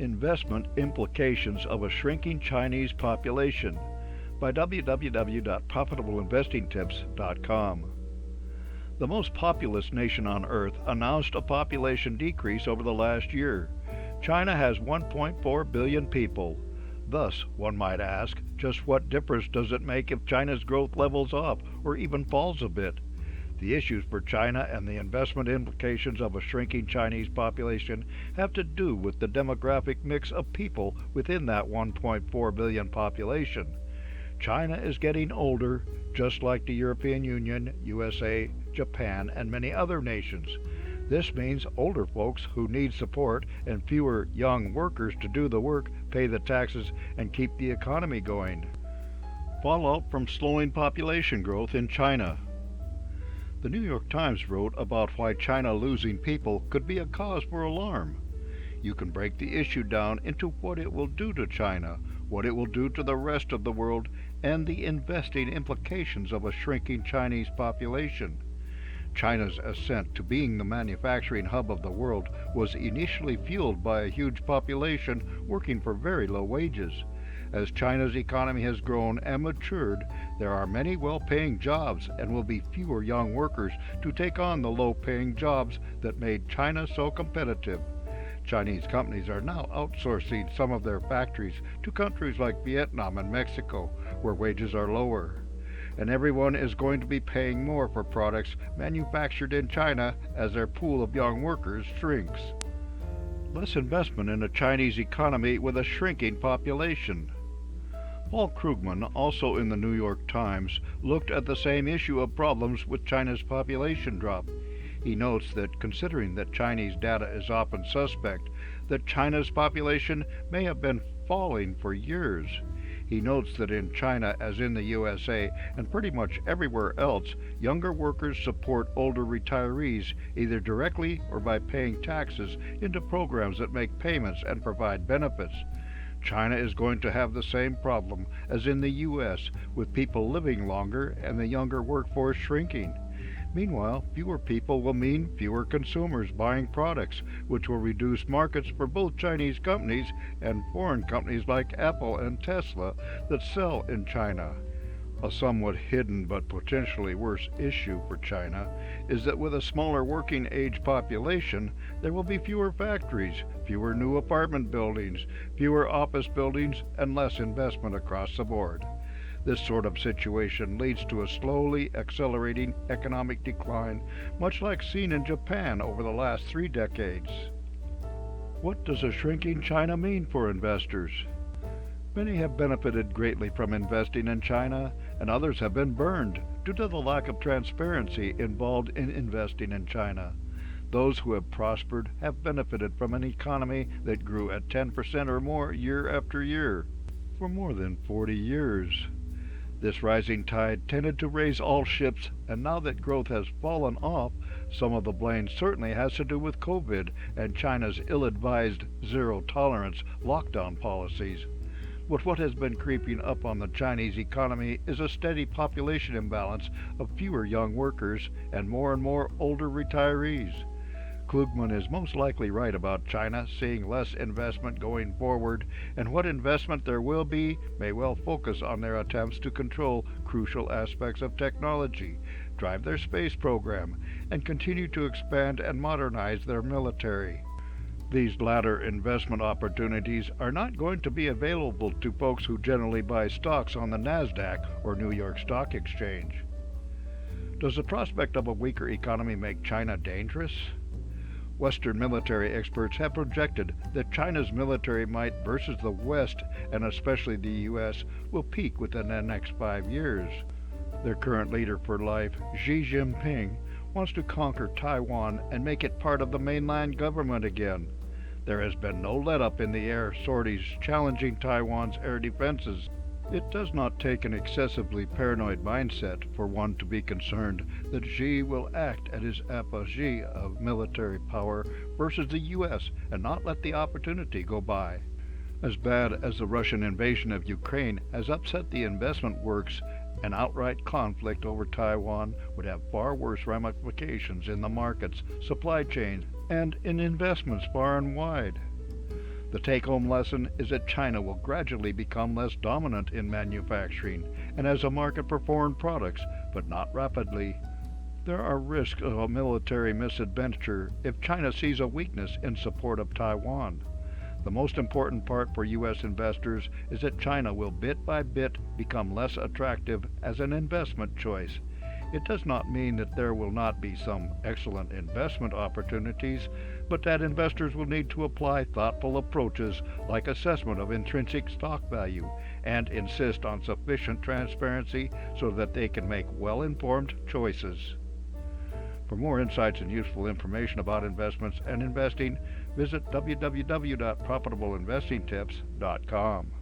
Investment Implications of a Shrinking Chinese Population by www.profitableinvestingtips.com. The most populous nation on Earth announced a population decrease over the last year. China has 1.4 billion people. Thus, one might ask, just what difference does it make if China's growth levels off or even falls a bit? The issues for China and the investment implications of a shrinking Chinese population have to do with the demographic mix of people within that 1.4 billion population. China is getting older, just like the European Union, USA, Japan, and many other nations. This means older folks who need support and fewer young workers to do the work, pay the taxes, and keep the economy going. Fallout from slowing population growth in China. The New York Times wrote about why China losing people could be a cause for alarm. You can break the issue down into what it will do to China, what it will do to the rest of the world, and the investing implications of a shrinking Chinese population. China's ascent to being the manufacturing hub of the world was initially fueled by a huge population working for very low wages. As China's economy has grown and matured, there are many well-paying jobs and will be fewer young workers to take on the low-paying jobs that made China so competitive. Chinese companies are now outsourcing some of their factories to countries like Vietnam and Mexico, where wages are lower. And everyone is going to be paying more for products manufactured in China as their pool of young workers shrinks. Less investment in a Chinese economy with a shrinking population. Paul Krugman, also in the New York Times, looked at the same issue of problems with China's population drop. He notes that considering that Chinese data is often suspect, that China's population may have been falling for years. He notes that in China, as in the USA, and pretty much everywhere else, younger workers support older retirees, either directly or by paying taxes into programs that make payments and provide benefits. China is going to have the same problem as in the US, with people living longer and the younger workforce shrinking. Meanwhile, fewer people will mean fewer consumers buying products, which will reduce markets for both Chinese companies and foreign companies like Apple and Tesla that sell in China. A somewhat hidden but potentially worse issue for China is that with a smaller working age population, there will be fewer factories, fewer new apartment buildings, fewer office buildings, and less investment across the board. This sort of situation leads to a slowly accelerating economic decline, much like seen in Japan over the last 3 decades. What does a shrinking China mean for investors? Many have benefited greatly from investing in China, and others have been burned due to the lack of transparency involved in investing in China. Those who have prospered have benefited from an economy that grew at 10% or more year after year for more than 40 years. This rising tide tended to raise all ships, and now that growth has fallen off, some of the blame certainly has to do with COVID and China's ill-advised zero-tolerance lockdown policies. But what has been creeping up on the Chinese economy is a steady population imbalance of fewer young workers and more older retirees. Klugman is most likely right about China seeing less investment going forward, and what investment there will be may well focus on their attempts to control crucial aspects of technology, drive their space program, and continue to expand and modernize their military. These latter investment opportunities are not going to be available to folks who generally buy stocks on the NASDAQ or New York Stock Exchange. Does the prospect of a weaker economy make China dangerous? Western military experts have projected that China's military might versus the West, and especially the US, will peak within the next 5 years. Their current leader for life, Xi Jinping, wants to conquer Taiwan and make it part of the mainland government again. There has been no let-up in the air sorties challenging Taiwan's air defenses. It does not take an excessively paranoid mindset for one to be concerned that Xi will act at his apogee of military power versus the US and not let the opportunity go by. As bad as the Russian invasion of Ukraine has upset the investment works, an outright conflict over Taiwan would have far worse ramifications in the markets, supply chains, and in investments far and wide. The take-home lesson is that China will gradually become less dominant in manufacturing and as a market for foreign products, but not rapidly. There are risks of a military misadventure if China sees a weakness in support of Taiwan. The most important part for U.S. investors is that China will bit by bit become less attractive as an investment choice. It does not mean that there will not be some excellent investment opportunities, but that investors will need to apply thoughtful approaches like assessment of intrinsic stock value and insist on sufficient transparency so that they can make well-informed choices. For more insights and useful information about investments and investing, visit www.profitableinvestingtips.com.